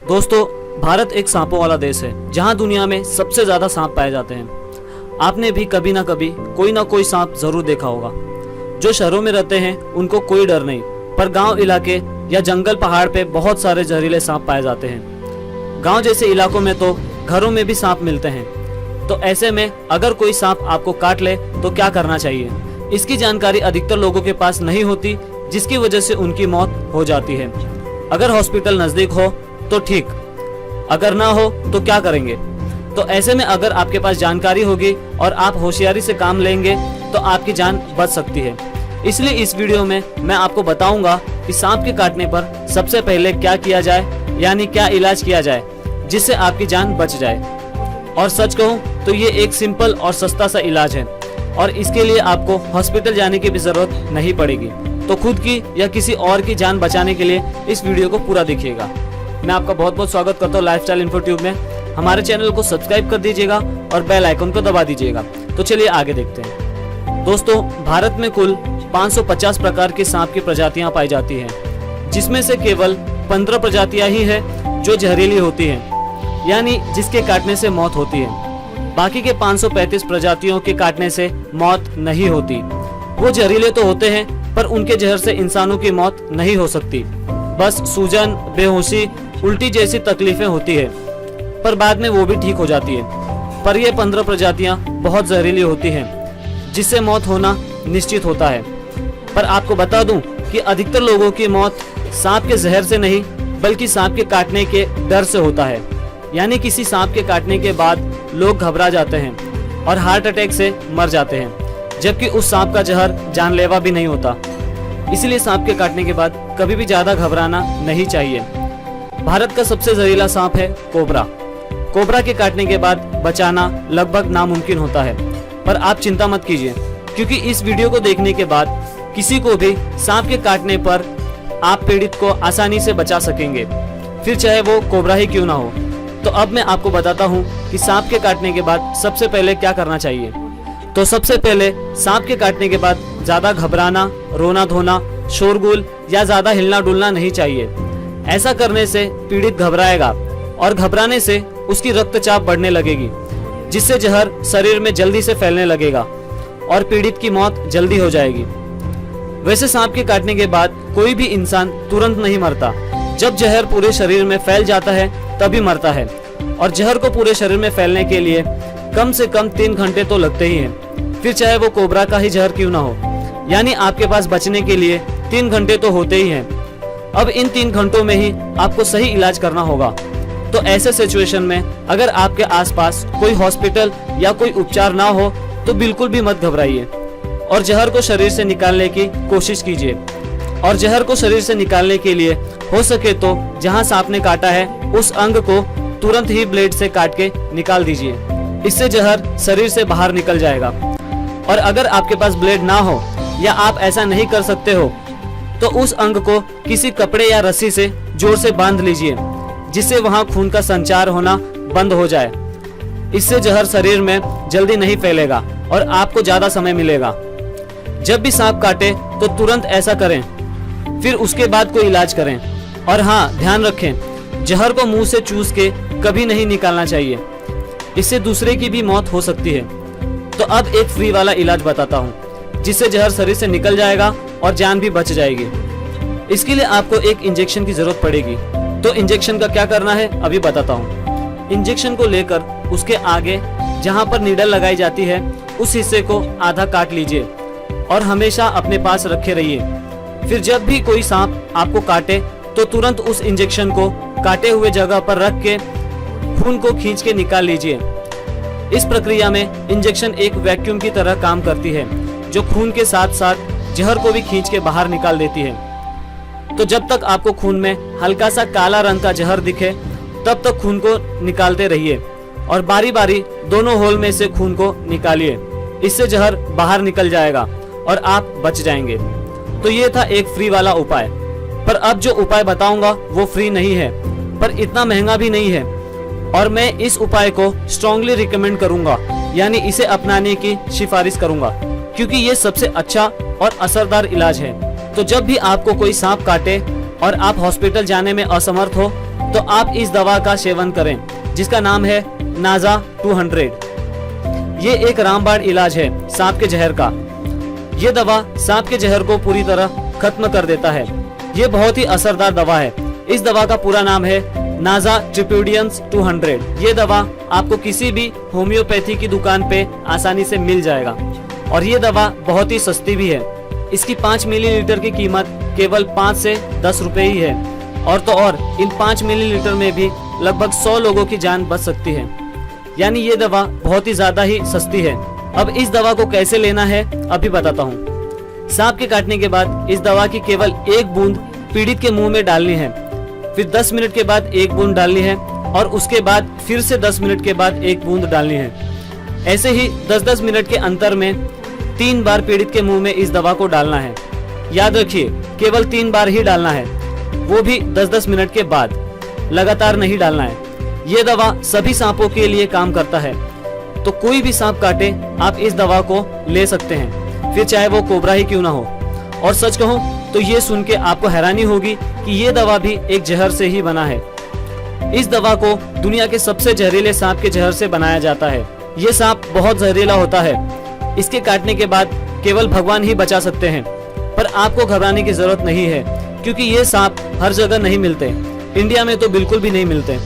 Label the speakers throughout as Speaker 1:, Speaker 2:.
Speaker 1: दोस्तों, भारत एक सांपों वाला देश है जहां दुनिया में सबसे ज्यादा सांप पाए जाते हैं। आपने भी कभी ना कभी कोई ना कोई सांप जरूर देखा होगा। जो शहरों में रहते हैं उनको कोई डर नहीं, पर गांव इलाके या जंगल पहाड़ पे बहुत सारे जहरीले सांप पाए जाते हैं। गांव जैसे इलाकों में तो घरों में भी सांप मिलते हैं। तो ऐसे में अगर कोई सांप आपको काट ले तो क्या करना चाहिए, इसकी जानकारी अधिकतर लोगों के पास नहीं होती, जिसकी वजह से उनकी मौत हो जाती है। अगर हॉस्पिटल नजदीक हो तो ठीक, अगर ना हो तो क्या करेंगे। तो ऐसे में अगर आपके पास जानकारी होगी और आप होशियारी से काम लेंगे तो आपकी जान बच सकती है। इसलिए इस वीडियो में मैं आपको बताऊंगा कि सांप के काटने पर सबसे पहले क्या किया जाए, यानी क्या इलाज किया जाए जिससे आपकी जान बच जाए। और सच कहूँ तो ये एक सिंपल और सस्ता सा इलाज है और इसके लिए आपको हॉस्पिटल जाने की भी जरूरत नहीं पड़ेगी। तो खुद की या किसी और की जान बचाने के लिए इस वीडियो को पूरा देखिएगा। मैं आपका बहुत बहुत स्वागत करता हूँ लाइफस्टाइल इन्फो ट्यूब में। हमारे चैनल को सब्सक्राइब कर दीजिएगा और बेल आइकन को दबा दीजिएगा। तो चलिए आगे देखते हैं। दोस्तों, भारत में कुल 550 प्रकार के सांप की प्रजातियां पाई जाती हैं, जिसमें से केवल 15 प्रजातियां ही है जो जहरीली होती हैं, यानी जिसके काटने से मौत होती है। बाकी के 535 प्रजातियों के काटने से मौत नहीं होती। वो जहरीले तो होते हैं पर उनके जहर से इंसानों की मौत नहीं हो सकती। बस सूजन, बेहोशी, उल्टी जैसी तकलीफें होती है, पर बाद में वो भी ठीक हो जाती है। पर ये 15 प्रजातियां बहुत जहरीली होती हैं, जिससे मौत होना निश्चित होता है। पर आपको बता दूं कि अधिकतर लोगों की मौत सांप के जहर से नहीं, बल्कि सांप के काटने के डर से होता है। यानी किसी सांप के काटने के बाद लोग घबरा जाते हैं और हार्ट अटैक से मर जाते हैं, जबकि उस सांप का जहर जानलेवा भी नहीं होता। इसलिए सांप के काटने के बाद कभी भी ज्यादा घबराना नहीं चाहिए। भारत का सबसे जहरीला सांप है कोबरा। कोबरा के काटने के बाद बचाना लगभग नामुमकिन होता है, पर आप चिंता मत कीजिए, क्योंकि इस वीडियो को देखने के बाद किसी को भी सांप के काटने पर आप पीड़ित को आसानी से बचा सकेंगे, फिर चाहे वो कोबरा ही क्यों ना हो। तो अब मैं आपको बताता हूँ कि सांप के काटने के बाद सबसे पहले क्या करना चाहिए। तो सबसे पहले सांप के काटने के बाद ज्यादा घबराना, रोना धोना, शोरगुल या ज्यादा हिलना डुलना नहीं चाहिए। ऐसा करने से पीड़ित घबराएगा और घबराने से उसकी रक्तचाप बढ़ने लगेगी, जिससे जहर शरीर में जल्दी से फैलने लगेगा और पीड़ित की मौत जल्दी हो जाएगी। वैसे सांप के काटने के बाद कोई भी इंसान तुरंत नहीं मरता। जब जहर पूरे शरीर में फैल जाता है तभी मरता है, और जहर को पूरे शरीर में फैलने के लिए कम से कम 3 घंटे तो लगते ही हैं, फिर चाहे वो कोबरा का ही जहर क्यों ना हो। यानी आपके पास बचने के लिए 3 घंटे तो होते ही हैं। अब इन 3 घंटों में ही आपको सही इलाज करना होगा। तो ऐसे सिचुएशन में अगर आपके आसपास कोई हॉस्पिटल या कोई उपचार ना हो तो बिल्कुल भी मत घबराइए और जहर को शरीर से निकालने की कोशिश कीजिए। और जहर को शरीर से निकालने के लिए हो सके तो जहां सांप ने काटा है उस अंग को तुरंत ही ब्लेड से काट के निकाल दीजिए। इससे जहर शरीर से बाहर निकल जाएगा। और अगर आपके पास ब्लेड ना हो या आप ऐसा नहीं कर सकते हो तो उस अंग को किसी कपड़े या रस्सी से जोर से बांध लीजिए, जिससे वहां खून का संचार होना बंद हो जाए। इससे जहर शरीर में जल्दी नहीं फैलेगा और आपको ज्यादा समय मिलेगा। जब भी सांप काटे तो तुरंत ऐसा करें, फिर उसके बाद कोई इलाज करें। और हाँ, ध्यान रखें, जहर को मुंह से चूस के कभी नहीं निकालना चाहिए, इससे दूसरे की भी मौत हो सकती है। तो अब एक फ्री वाला इलाज बताता हूँ, जिससे जहर शरीर से निकल जाएगा और जान भी बच जाएगी। इसके लिए आपको एक इंजेक्शन की जरूरत पड़ेगी। तो इंजेक्शन का क्या करना है अभी बताता हूँ। इंजेक्शन को लेकर उसके आगे जहाँ पर नीडल लगाई जाती है उस हिस्से को आधा काट लीजिए और हमेशा अपने पास रखे रहिए। फिर जब भी कोई सांप आपको काटे तो तुरंत उस इंजेक्शन को काटे हुए जगह पर रख के खून को खींच के निकाल लीजिए। इस प्रक्रिया में इंजेक्शन एक वैक्यूम की तरह काम करती है, जो खून के साथ साथ जहर को भी खींच के बाहर निकाल देती है। तो जब तक आपको खून में हल्का सा काला रंग का जहर दिखे तब तक खून को निकालते रहिए और बारी बारी दोनों होल में से खून को निकालिए। इससे जहर बाहर निकल जाएगा और आप बच जाएंगे। तो ये था एक फ्री वाला उपाय। पर अब जो उपाय बताऊंगा वो फ्री नहीं है, पर इतना महंगा भी नहीं है, और मैं इस उपाय को स्ट्रांगली रिकमेंड करूंगा, यानी इसे अपनाने की सिफारिश करूंगा, क्योंकि ये सबसे अच्छा और असरदार इलाज है। तो जब भी आपको कोई सांप काटे और आप हॉस्पिटल जाने में असमर्थ हो तो आप इस दवा का सेवन करें, जिसका नाम है नाजा 200। ये एक रामबाण इलाज है सांप के जहर का। ये दवा सांप के जहर को पूरी तरह खत्म कर देता है। ये बहुत ही असरदार दवा है। इस दवा का पूरा नाम है नाजा ट्रिप्यूडियंस 200। ये दवा आपको किसी भी होम्योपैथी की दुकान पे आसानी से मिल जाएगा और ये दवा बहुत ही सस्ती भी है। इसकी 5 मिलीलीटर की कीमत केवल 5 से 10 रुपए ही है और तो और इन 5 मिलीलीटर में भी लगभग 100 लोगों की जान बच सकती है। यानी ये दवा बहुत ही ज्यादा ही सस्ती है। अब इस दवा को कैसे लेना है अभी बताता हूँ। सांप के काटने के बाद इस दवा की केवल एक बूंद पीड़ित के मुंह में डालनी है, फिर 10 मिनट के बाद एक बूंद डालनी है और उसके बाद फिर से 10 मिनट के बाद एक बूंद डालनी है। ऐसे ही 10-10 मिनट के अंतर में 3 बार पीड़ित के मुंह में इस दवा को डालना है। याद रखिए, केवल 3 बार ही डालना है, वो भी 10-10 मिनट के बाद, लगातार नहीं डालना है। ये दवा सभी सांपों के लिए काम करता है, तो कोई भी सांप काटे आप इस दवा को ले सकते हैं, फिर चाहे वो कोबरा ही क्यों ना हो। और सच कहूं तो ये सुन के आपको हैरानी होगी कि ये दवा भी एक जहर से ही बना है। इस दवा को दुनिया के सबसे जहरीले सांप के जहर से बनाया जाता है। ये सांप बहुत जहरीला होता है। इसके काटने के बाद केवल भगवान ही बचा सकते हैं, पर आपको घबराने की जरूरत नहीं है, क्योंकि ये सांप हर जगह नहीं मिलते। इंडिया में तो बिल्कुल भी नहीं मिलते।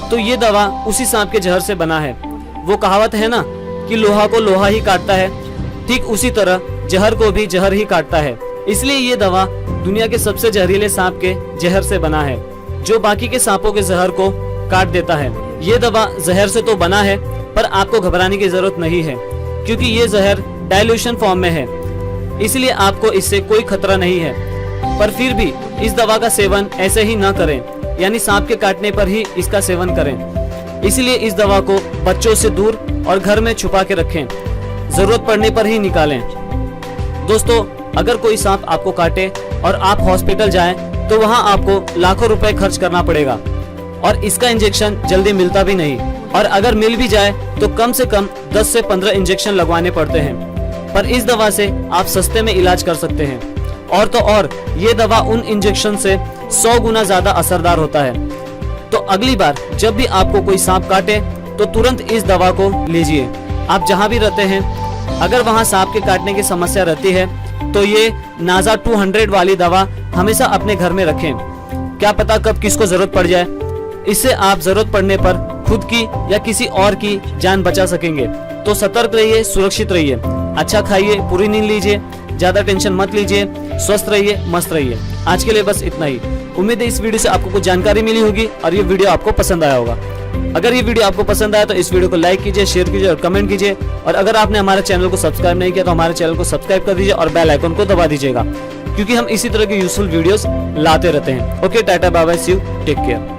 Speaker 1: तो ये दवा उसी सांप के जहर से बना है। वो कहावत है ना कि लोहा को लोहा ही काटता है, ठीक उसी तरह जहर को भी जहर ही काटता है। इसलिए ये दवा दुनिया के सबसे जहरीले सांप के जहर से बना है, जो बाकी के सांपों के जहर को काट देता है। ये दवा जहर से तो बना है, पर आपको घबराने की जरूरत नहीं है, क्योंकि ये जहर डाइल्यूशन फॉर्म में है, इसलिए आपको इससे कोई खतरा नहीं है। पर फिर भी इस दवा का सेवन ऐसे ही न करें, यानी सांप के काटने पर ही इसका सेवन करें। इसलिए इस दवा को बच्चों से दूर और घर में छुपा के रखें, जरूरत पड़ने पर ही निकालें। दोस्तों, अगर कोई सांप आपको काटे और आप हॉस्पिटल जाएं, तो वहां आपको लाखों रुपए खर्च करना पड़ेगा और इसका इंजेक्शन जल्दी मिलता भी नहीं, और अगर मिल भी जाए तो कम से कम 10 से 15 इंजेक्शन लगवाने पड़ते हैं। पर इस दवा से आप सस्ते में इलाज कर सकते हैं, और तो और ये दवा उन इंजेक्शन से 100 गुना ज्यादा असरदार होता है। तो अगली बार जब भी आपको कोई सांप काटे तो तुरंत इस दवा को लीजिए। आप जहां भी रहते हैं, अगर वहां सांप के काटने की समस्या रहती है तो ये नाजा 200 वाली दवा हमेशा अपने घर में रखें। क्या पता कब किसको जरूरत पड़ जाए। इससे आप जरूरत पड़ने पर खुद की या किसी और की जान बचा सकेंगे। तो सतर्क रहिए, सुरक्षित रहिए, अच्छा खाइए, पूरी नींद लीजिए, ज्यादा टेंशन मत लीजिए, स्वस्थ रहिए, मस्त रहिए। आज के लिए बस इतना ही। उम्मीद है इस वीडियो से आपको कुछ जानकारी मिली होगी और ये वीडियो आपको पसंद आया होगा। अगर ये वीडियो आपको पसंद आया तो इस वीडियो को लाइक कीजिए, शेयर कीजिए और कमेंट कीजिए। और अगर आपने हमारे चैनल को सब्सक्राइब नहीं किया तो हमारे चैनल को सब्सक्राइब कर दीजिए और बेल आइकन को दबा दीजिएगा, क्योंकि हम इसी तरह की यूजफुल वीडियोस लाते रहते हैं। Okay, tata, bye bye, see you, take care.